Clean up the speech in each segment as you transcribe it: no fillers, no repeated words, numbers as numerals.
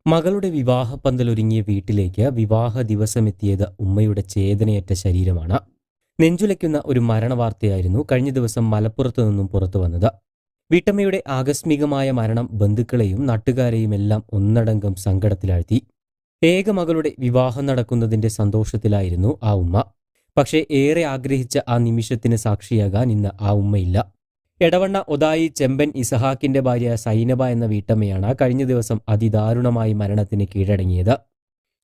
മകളുടെ വിവാഹപ്പന്തലൊരുങ്ങിയ വീട്ടിലേക്ക് വിവാഹ ദിവസമെത്തിയത് ഉമ്മയുടെ ചേതനയറ്റ ശരീരമാണ്. നെഞ്ചുലയ്ക്കുന്ന ഒരു മരണവാർത്തയായിരുന്നു കഴിഞ്ഞ ദിവസം മലപ്പുറത്തു നിന്നും പുറത്തു വന്നത്. വീട്ടമ്മയുടെ ആകസ്മികമായ മരണം ബന്ധുക്കളെയും നാട്ടുകാരെയുമെല്ലാം ഒന്നടങ്കം സങ്കടത്തിലാഴ്ത്തി. ഏക മകളുടെ വിവാഹം നടക്കുന്നതിന്റെ സന്തോഷത്തിലായിരുന്നു ആ ഉമ്മ. പക്ഷേ ഏറെ ആഗ്രഹിച്ച ആ നിമിഷത്തിന് സാക്ഷിയാകാൻ ഇന്ന് ആ ഉമ്മയില്ല. എടവണ്ണ ഒതായി ചെമ്പൻ ഇസഹാക്കിന്റെ ഭാര്യ സൈനബ എന്ന വീട്ടമ്മയാണ് കഴിഞ്ഞ ദിവസം അതിദാരുണമായി മരണത്തിന് കീഴടങ്ങിയത്.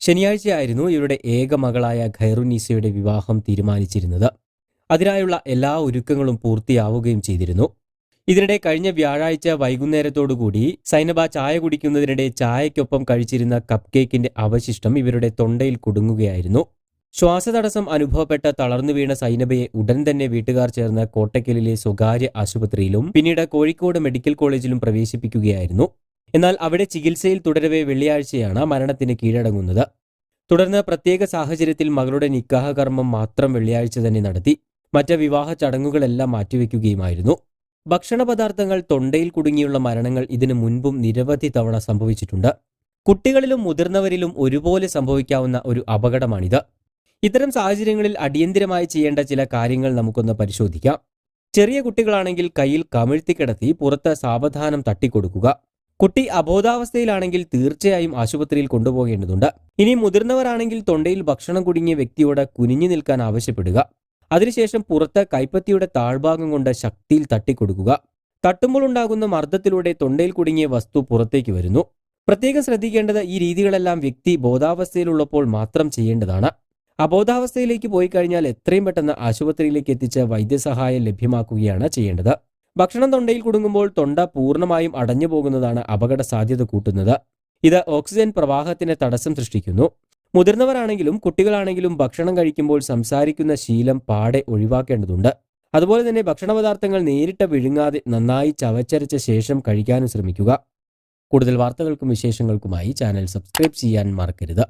ശനിയാഴ്ചയായിരുന്നു ഇവരുടെ ഏക മകളായ ഖൈറുന്നീസയുടെ വിവാഹം തീരുമാനിച്ചിരുന്നത്. അതിനായുള്ള എല്ലാ ഒരുക്കങ്ങളും പൂർത്തിയാവുകയും ചെയ്തിരുന്നു. ഇതിനിടെ കഴിഞ്ഞ വ്യാഴാഴ്ച വൈകുന്നേരത്തോടുകൂടി സൈനബ ചായ കുടിക്കുന്നതിനിടെ ചായയ്ക്കൊപ്പം കഴിച്ചിരുന്ന കപ്പ് കേക്കിന്റെ അവശിഷ്ടം ഇവരുടെ തൊണ്ടയിൽ കുടുങ്ങുകയായിരുന്നു. ശ്വാസതടസ്സം അനുഭവപ്പെട്ട തളർന്നു വീണ സൈനബയെ ഉടൻ തന്നെ വീട്ടുകാർ ചേർന്ന് കോട്ടക്കലിലെ സ്വകാര്യ ആശുപത്രിയിലും പിന്നീട് കോഴിക്കോട് മെഡിക്കൽ കോളേജിലും പ്രവേശിപ്പിക്കുകയായിരുന്നു. എന്നാൽ അവിടെ ചികിത്സയിൽ തുടരവെ വെള്ളിയാഴ്ചയാണ് മരണത്തിന് കീഴടങ്ങുന്നത്. തുടർന്ന് പ്രത്യേക സാഹചര്യത്തിൽ മകളുടെ നിക്കാഹ് കർമ്മം മാത്രം വെള്ളിയാഴ്ച തന്നെ നടത്തി. മറ്റ് വിവാഹ ചടങ്ങുകളെല്ലാം മാറ്റിവെക്കുകയുമായിരുന്നു. ഭക്ഷണ പദാർത്ഥങ്ങൾ തൊണ്ടയിൽ കുടുങ്ങിയുള്ള മരണങ്ങൾ ഇതിനു മുൻപും നിരവധി തവണ സംഭവിച്ചിട്ടുണ്ട്. കുട്ടികളിലും മുതിർന്നവരിലും ഒരുപോലെ സംഭവിക്കാവുന്ന ഒരു അപകടമാണിത്. ഇത്തരം സാഹചര്യങ്ങളിൽ അടിയന്തിരമായി ചെയ്യേണ്ട ചില കാര്യങ്ങൾ നമുക്കൊന്ന് പരിശോധിക്കാം. ചെറിയ കുട്ടികളാണെങ്കിൽ കയ്യിൽ കമിഴ്ത്തിക്കിടത്തി പുറത്ത് സാവധാനം തട്ടിക്കൊടുക്കുക. കുട്ടി അബോധാവസ്ഥയിലാണെങ്കിൽ തീർച്ചയായും ആശുപത്രിയിൽ കൊണ്ടുപോകേണ്ടതുണ്ട്. ഇനി മുതിർന്നവരാണെങ്കിൽ തൊണ്ടയിൽ ഭക്ഷണം കുടുങ്ങിയ വ്യക്തിയോട് കുനിഞ്ഞു നിൽക്കാൻ ആവശ്യപ്പെടുക. അതിനുശേഷം പുറത്ത് കൈപ്പത്തിയുടെ താഴ്ഭാഗം കൊണ്ട് ശക്തിയിൽ തട്ടിക്കൊടുക്കുക. തട്ടുമ്പോൾ ഉണ്ടാകുന്ന മർദ്ദത്തിലൂടെ തൊണ്ടയിൽ കുടുങ്ങിയ വസ്തു പുറത്തേക്ക് വരുന്നു. പ്രത്യേകം ശ്രദ്ധിക്കേണ്ടത് ഈ രീതികളെല്ലാം വ്യക്തി ബോധാവസ്ഥയിലുള്ളപ്പോൾ മാത്രം ചെയ്യേണ്ടതാണ്. അബോധാവസ്ഥയിലേക്ക് പോയി കഴിഞ്ഞാൽ എത്രയും പെട്ടെന്ന് ആശുപത്രിയിലേക്ക് എത്തിച്ച് വൈദ്യസഹായം ലഭ്യമാക്കുകയാണ് ചെയ്യേണ്ടത്. ഭക്ഷണം തൊണ്ടയിൽ കുടുങ്ങുമ്പോൾ തൊണ്ട പൂർണ്ണമായും അടഞ്ഞു പോകുന്നതാണ് അപകട സാധ്യത കൂട്ടുന്നത്. ഇത് ഓക്സിജൻ പ്രവാഹത്തിന് തടസ്സം സൃഷ്ടിക്കുന്നു. മുതിർന്നവരാണെങ്കിലും കുട്ടികളാണെങ്കിലും ഭക്ഷണം കഴിക്കുമ്പോൾ സംസാരിക്കുന്ന ശീലം പാടെ ഒഴിവാക്കേണ്ടതുണ്ട്. അതുപോലെ തന്നെ ഭക്ഷണ പദാർത്ഥങ്ങൾ നേരിട്ട് വിഴുങ്ങാതെ നന്നായി ചവച്ചരച്ച ശേഷം കഴിക്കാനും ശ്രമിക്കുക. കൂടുതൽ വാർത്തകൾക്കും വിശേഷങ്ങൾക്കുമായി ചാനൽ സബ്സ്ക്രൈബ് ചെയ്യാൻ മറക്കരുത്.